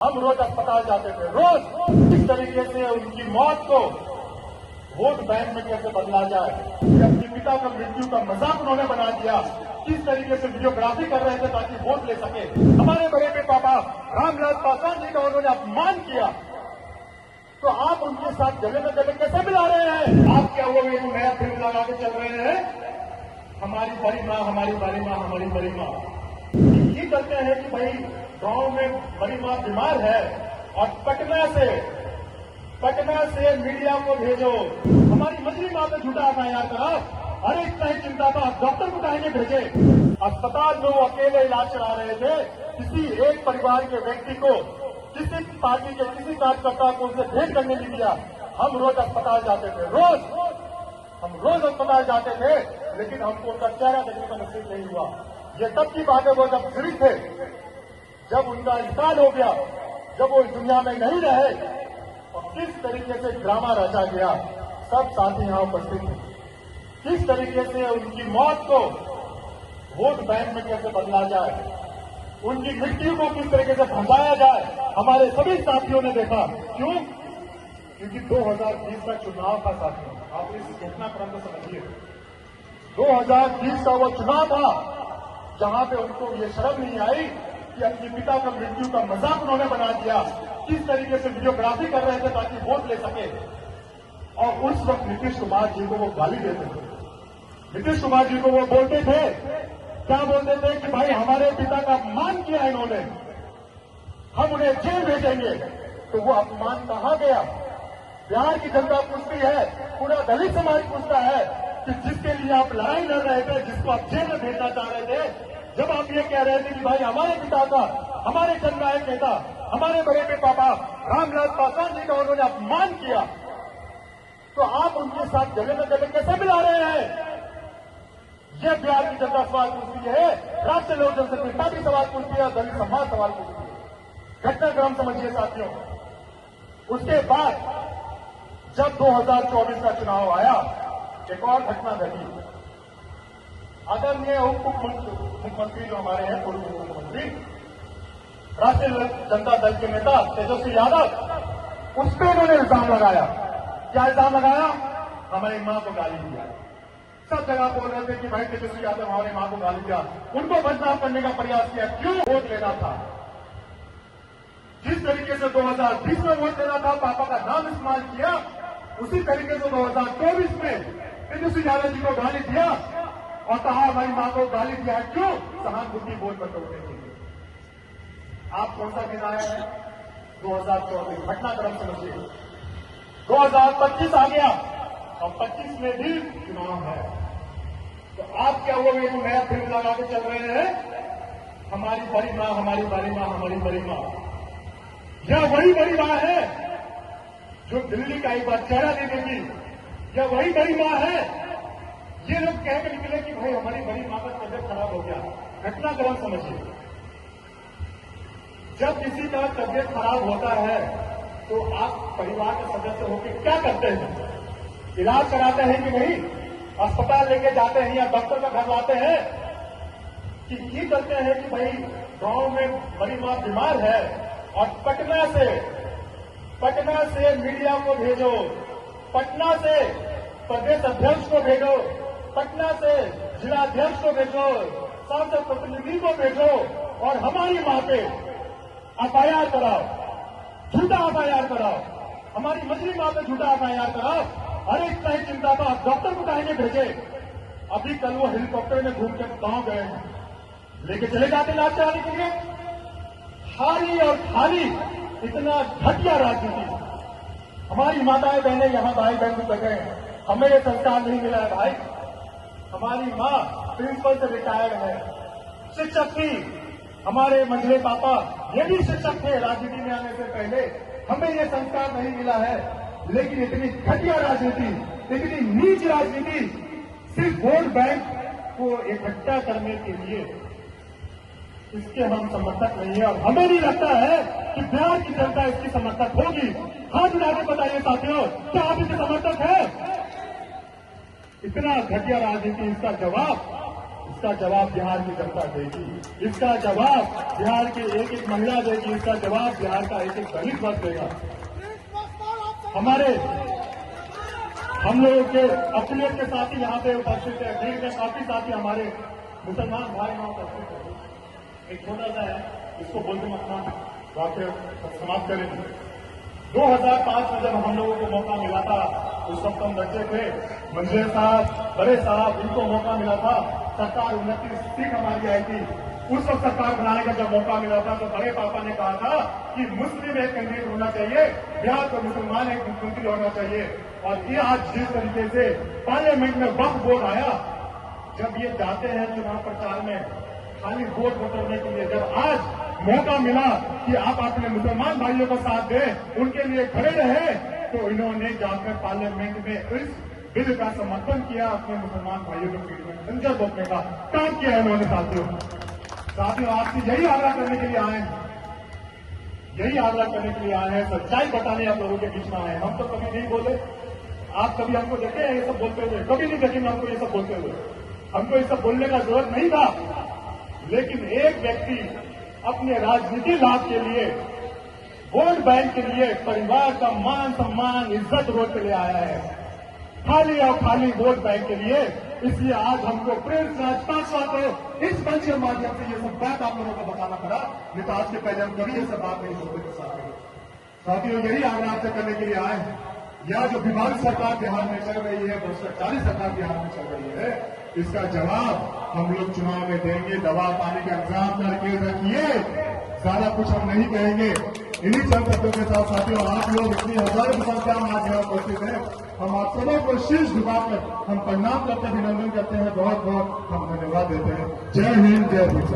हम रोज अस्पताल जाते थे, रोज इस तरीके से उनकी मौत को वोट बैंक में कैसे बदला जाए। अपने पिता का मृत्यु का मजाक उन्होंने बना दिया। किस तरीके से वीडियोग्राफी कर रहे थे ताकि वोट ले सके। हमारे बड़े पे पापा रामविलास पासवान जी का उन्होंने अपमान किया, तो आप उनके साथ गले में गले कैसे मिला रहे हैं। आप क्या वो एक नया फिल्म लगा के चल रहे हैं, हमारी बड़ी माँ, हमारी बड़ी माँ, हमारी बड़ी माँ। ये कहते हैं कि भाई गांव में बड़ी माँ बीमार है और पटना से मीडिया को भेजो। हमारी मछली माँ पे झूठा एफआईआर कराओ। अरे इतना ही चिंता था, डॉक्टर को कहेंगे भेजे। अस्पताल में वो अकेले इलाज चला रहे थे, किसी एक परिवार के व्यक्ति को, किसी पार्टी के किसी कार्यकर्ता को उनसे भेंट करने नहीं दिया। हम रोज अस्पताल जाते थे, रोज अस्पताल जाते थे, लेकिन हमको उनका चेहरा देखने का नसीब नहीं हुआ। ये तब की बात है, वो जब जीवित थे, जब उनका इंतकाल हो गया, जब वो इस दुनिया में नहीं रहे, और किस तरीके से ड्रामा रचा गया। सब साथी यहां उपस्थित थे। किस तरीके से उनकी मौत को वोट बैंक में कैसे बदला जाए, उनकी मृत्यु को किस तरीके से भगाया जाए, हमारे सभी साथियों ने देखा। क्यों? क्योंकि 2020 का चुनाव था साथियों। आप इस घटनाक्रम को समझिए। 2020 का वो चुनाव था जहां पे उनको ये शर्म नहीं आई कि अपने पिता का मृत्यु का मजाक उन्होंने बना दिया। किस तरीके से वीडियोग्राफी कर रहे थे ताकि वोट ले सके। और उस वक्त नीतीश कुमार जी को वो गाली देते थे। नीतीश कुमार जी को वो बोलते थे, क्या बोलते थे कि भाई हमारे पिता का अपमान किया इन्होंने, हम उन्हें जेल भेजेंगे। तो वो अपमान कहां गया? बिहार की जनता पूछती है, पूरा दलित समाज पूछता है कि जिसके लिए आप लड़ाई लड़ रहे थे, जिसको आप जेल में भेजना चाह रहे थे, जब आप ये कह रहे थे कि भाई हमारे पिता का, हमारे जननायक नेता, हमारे बड़े पे पापा रामविलास पासवान जी का उन्होंने अपमान किया, तो आप उनके साथ गले में गले कैसे मिला रहे हैं। ये बिहार की जनता सवाल पूछती है, राष्ट्रीय लोक जनशक्ति पार्टी सवाल पूछती है, दलित समाज सवाल पूछती है। घटनाक्रम समझिए साथियों। उसके बाद जब 2024 का चुनाव आया, एक और घटना घटी। आदरणीय उप मुख्यमंत्री जो हमारे हैं, पूर्व मुख्यमंत्री, राष्ट्रीय जनता दल के नेता तेजस्वी यादव, उस पर उन्होंने इल्जाम लगाया। क्या इल्जाम लगाया? हमारी मां को गाली दिया। सब जगह बोल रहे थे कि भाई तेजस्वी यादव हमारी मां को गाली दिया, उनको बदनाम करने का प्रयास किया। क्यों? वोट लेना था। जिस तरीके से 2020 में वोट लेना था, पापा का नाम इस्तेमाल किया, उसी तरीके से 2024 में तेजस्वी यादव जी को गाली दिया और कहा हमारी मां को गाली दिया। क्यों? सहानुभूति वोट बटोरने के लिए। आप कौन सा दिन आया है? 2024। घटनाक्रम समझिए। 2025 आ गया और 25 में भी चुनाव है, तो आप क्या वो एक नया फिल्म लगा के चल रहे हैं, हमारी बड़ी माँ, हमारी बड़ी माँ, हमारी बड़ी माँ। यह वही बड़ी माँ है जो दिल्ली का एक बार चेहरा दे देगी। यह वही बड़ी माँ है। ये लोग कह के निकले कि भाई हमारी बड़ी माँ का तबियत खराब हो गया। घटनाक्रम समझिए। जब किसी का तबियत खराब होता है तो आप परिवार के सदस्य होकर क्या करते हैं? इलाज कराते हैं कि नहीं? अस्पताल लेके जाते हैं या डॉक्टर का घर लाते हैं? कि ये करते हैं कि भाई गांव में बड़ी माँ बीमार है और पटना से मीडिया को भेजो, पटना से प्रदेश अध्यक्ष को भेजो, पटना से जिलाध्यक्ष को भेजो, सांसद प्रतिनिधि को भेजो और हमारी मां पे एफआईआर कराओ, झूठा एफआईआर कराओ, हमारी मछली मां पे झूठा एफआईआर कराओ। अरे इतना ही चिंता था, डॉक्टर को कहेंगे भेजे। अभी कल वो हेलीकॉप्टर में घूम के गांव गए हैं, लेके चले जाते इलाज कराने के लिए। खाली और खाली, इतना घटिया राजनीति। हमारी माताएं बहनें यहां भाई बहन भी बैठे हैं, हमें ये संस्कार नहीं मिला है भाई। हमारी मां प्रिंसिपल से रिटायर्ड है, शिक्षक थी। हमारे मंझले पापा ये भी शिक्षक थे राजनीति में आने से पहले। हमें ये संस्कार नहीं मिला है। लेकिन इतनी घटिया राजनीति, इतनी नीच राजनीति, सिर्फ वोट बैंक को इकट्ठा करने के लिए, इसके हम समर्थक नहीं है। और हमें नहीं लगता है कि बिहार की जनता इसकी समर्थक होगी। हाथ उठा के बताइए साथियों, क्या आप इसके समर्थक हैं? इतना घटिया राजनीति, इसका जवाब इसका जवाब बिहार की जनता देगी। इसका जवाब बिहार की एक एक महिला देगी। इसका जवाब बिहार का एक एक दलित वर्ग देगा। हम लोगों के अकलियत के साथी यहाँ पे उपस्थित है। भीड़ के काफी साथी हमारे मुसलमान भाई यहाँ उपस्थित है। एक छोटा सा है, इसको बोलते हम अपना वाक्य समाप्त करेंगे। 2005 में जब हम लोगों को मौका मिला था, उस वक्त हम बच्चे थे, मंजर साहब, बड़े साहब, इनको मौका मिला था। सरकार 29 सीट हमारी आई थी। उस वक्त सरकार बनाने का जब मौका मिला था तो बड़े पापा ने कहा था कि मुस्लिम एक कैंडिडेट होना चाहिए, बिहार को मुसलमान एक मुख्यमंत्री होना चाहिए। और ये आज जिस तरीके से पार्लियामेंट में वक्फ बोर्ड आया, जब ये जाते हैं चुनाव प्रचार में खाली वोट बटोरने के लिए, जब आज मौका मिला कि आप अपने मुसलमान भाइयों का साथ दें, उनके लिए खड़े रहे, तो इन्होंने जाकर पार्लियामेंट में इस बिल का समर्थन किया। अपने मुसलमान भाइयों के पीठ में खंजर भोंकने का काम किया इन्होंने। साथियों आपसे यही आग्रह करने के लिए आए हैं, यही आग्रह करने के लिए आए हैं, सच्चाई बताने आप लोगों के बीच में आए हैं। हम तो कभी नहीं बोले, आप कभी हमको देखे हैं ये सब बोलते हुए? कभी नहीं देखेंगे हमको ये सब बोलते हुए। हमको ये सब बोलने का जरूरत नहीं था, लेकिन एक व्यक्ति अपने राजनीतिक लाभ के लिए, वोट बैंक के लिए परिवार का मान सम्मान इज्जत रोड पे ले आया है, खाली और खाली वोट बैंक के लिए। इसलिए आज हमको प्रिंस राजपाल को इस मंच के माध्यम से ये सब बात आप लोगों को बताना पड़ा, नहीं तो आज के पहले हम कभी ये सब बात नहीं सोचते थे। साथियों यही आग्रह आपसे करने के लिए आए हैं। यह जो विभाग सरकार बिहार में चल रही है, भ्रष्टाचारी सरकार बिहार में चल रही है, इसका जवाब हम लोग चुनाव में देंगे। दवा पानी का इंतजाम करके रखिए, ज्यादा कुछ हम नहीं कहेंगे। इन्हीं चंद शब्दों के साथ साथियों, आप लोग इतनी हजारों की संख्या में आज यहाँ उपस्थित हैं, हम आप सबों को शीश झुकाकर हम प्रणाम करते, अभिनंदन करते हैं, बहुत बहुत हम धन्यवाद देते हैं। जय हिंद, जय भारत।